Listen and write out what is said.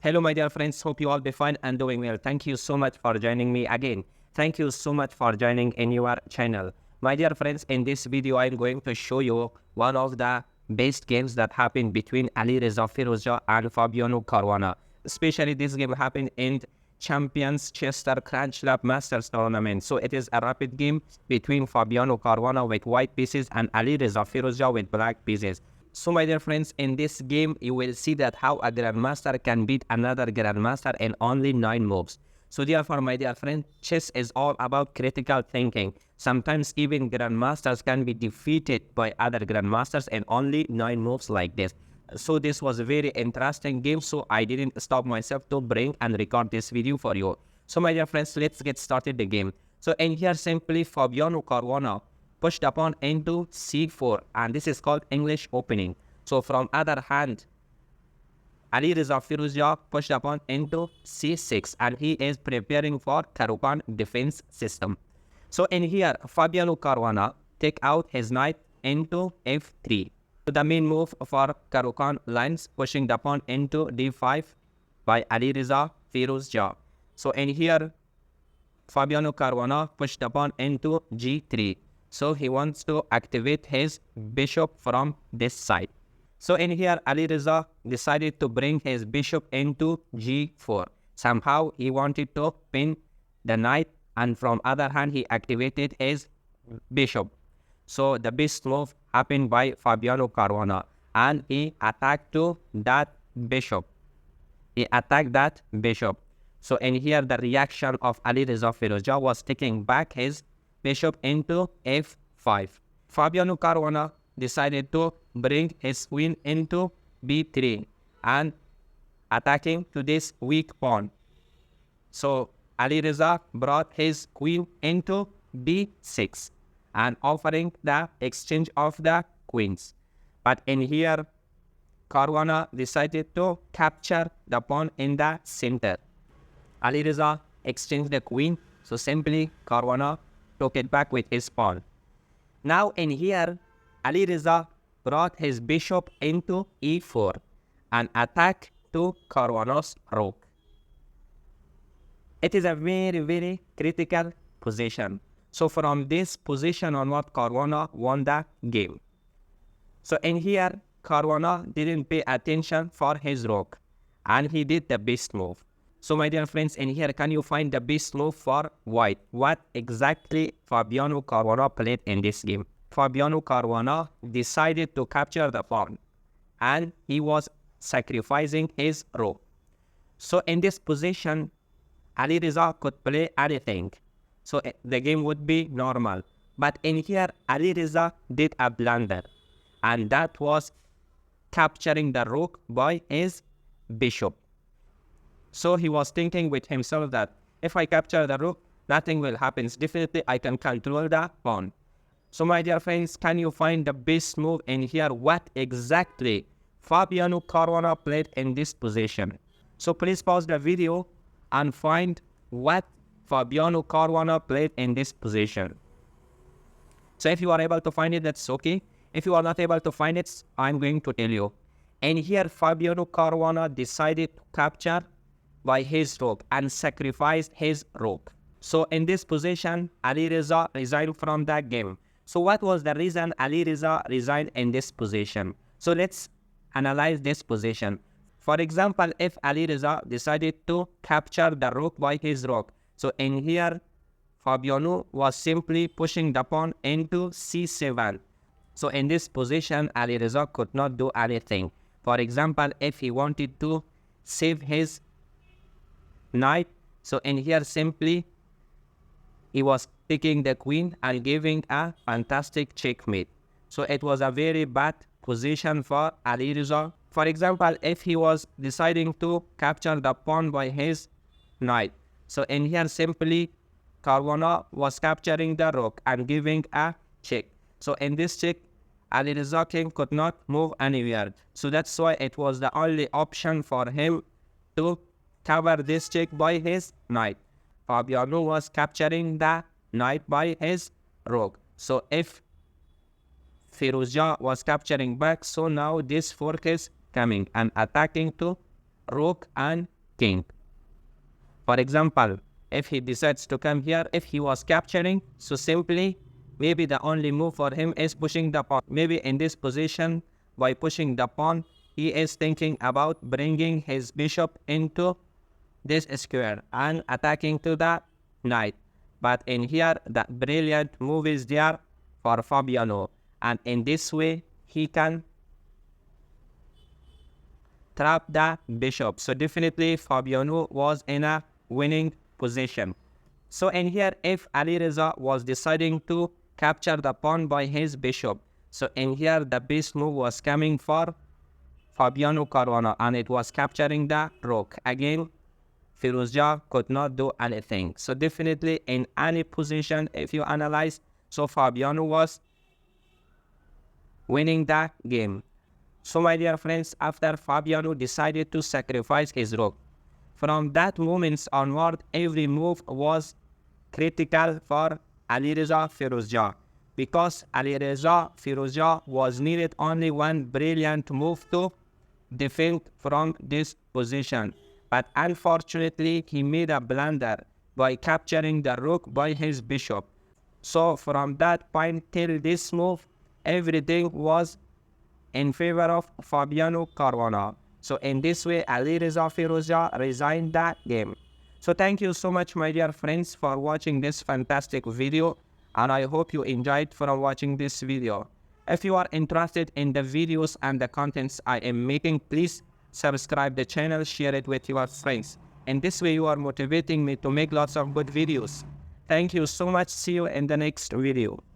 Hello, my dear friends. Hope you all be fine and doing well. Thank you so much for joining me again. Thank you so much for joining in your channel. My dear friends, in this video, I'm going to show you one of the best games that happened between Alireza Firouzja and Fabiano Caruana. Especially this game happened in Champions Chester CrunchLabs Masters tournament. So it is a rapid game between Fabiano Caruana with white pieces and Alireza Firouzja with black pieces. So my dear friends, in this game, you will see that how a Grandmaster can beat another Grandmaster in only 9 moves. So therefore, my dear friend, chess is all about critical thinking. Sometimes even Grandmasters can be defeated by other Grandmasters in only 9 moves like this. So this was a very interesting game, so I didn't stop myself to bring and record this video for you. So my dear friends, let's get started the game. So in here, simply Fabiano Caruana pushed the pawn into c4, and this is called English opening. So from other hand, Alireza Firouzja pushed the pawn into c6, and he is preparing for Caro-Kann defense system. So in here, Fabiano Caruana take out his knight into f3. So the main move for Caro-Kann lines, pushing the pawn into d5 by Alireza Firouzja. So in here, Fabiano Caruana pushed the pawn into g3. So he wants to activate his bishop from this side. So in here, Alireza decided to bring his bishop into g4. Somehow he wanted to pin the knight, and from other hand, he activated his bishop. So the best move happened by Fabiano Caruana, and he attacked to that bishop. He attacked that bishop. So in here, the reaction of Alireza Firouzja was taking back his bishop into f5. Fabiano Caruana decided to bring his queen into b3 and attacking to this weak pawn. So Alireza brought his queen into b6 and offering the exchange of the queens. But in here, Caruana decided to capture the pawn in the center. Alireza exchanged the queen, so simply Caruana took it back with his pawn. Now in here, Alireza brought his bishop into e4 and attacked to Caruana's rook. It is a very critical position. So from this position onward, Caruana won the game. So in here, Caruana didn't pay attention for his rook, and he did the best move. So my dear friends, in here, can you find the best move for white? What exactly Fabiano Caruana played in this game? Fabiano Caruana decided to capture the pawn, and he was sacrificing his rook. So in this position, Alireza could play anything. So the game would be normal. But in here, Alireza did a blunder, and that was capturing the rook by his bishop. So he was thinking with himself that if I capture the rook, nothing will happen. Definitely, I can control the pawn. So my dear friends, can you find the best move in here? What exactly Fabiano Caruana played in this position? So please pause the video and find what Fabiano Caruana played in this position. So if you are able to find it, that's okay. If you are not able to find it, I'm going to tell you. And here, Fabiano Caruana decided to capture by his rook and sacrificed his rook. So in this position, Alireza resigned from that game. So what was the reason Alireza resigned in this position? So let's analyze this position. For example, if Alireza decided to capture the rook by his rook, so in here, Fabiano was simply pushing the pawn into c7. So in this position, Alireza could not do anything. For example, if he wanted to save his knight, so in here simply he was taking the queen and giving a fantastic checkmate. So it was a very bad position for Alireza. For example, if he was deciding to capture the pawn by his knight, so in here simply Caruana was capturing the rook and giving a check. So in this check, Alireza king could not move anywhere. So that's why it was the only option for him to cover this check by his knight. Fabiano was capturing the knight by his rook. So if Firouzja was capturing back, so now this fork is coming and attacking to rook and king. For example, if he decides to come here, if he was capturing, so simply, maybe the only move for him is pushing the pawn. Maybe in this position, by pushing the pawn, he is thinking about bringing his bishop into this square and attacking to the knight. But in here, the brilliant move is there for Fabiano. And in this way, he can trap the bishop. So definitely, Fabiano was in a winning position. So in here, if Alireza was deciding to capture the pawn by his bishop, so in here, the base move was coming for Fabiano Caruana, and it was capturing the rook. Again, Firouzja could not do anything. So definitely in any position, if you analyze, so Fabiano was winning the game. So my dear friends, after Fabiano decided to sacrifice his rook, from that moment onward, every move was critical for Alireza Firouzja, because Alireza Firouzja was needed only one brilliant move to defend from this position. But unfortunately, he made a blunder by capturing the rook by his bishop. So from that point till this move, everything was in favor of Fabiano Caruana. So in this way, Alireza Firouzja resigned that game. So thank you so much, my dear friends, for watching this fantastic video, and I hope you enjoyed from watching this video. If you are interested in the videos and the contents I am making, please subscribe the channel, share it with your friends. In this way, you are motivating me to make lots of good videos. Thank you so much. See you in the next video.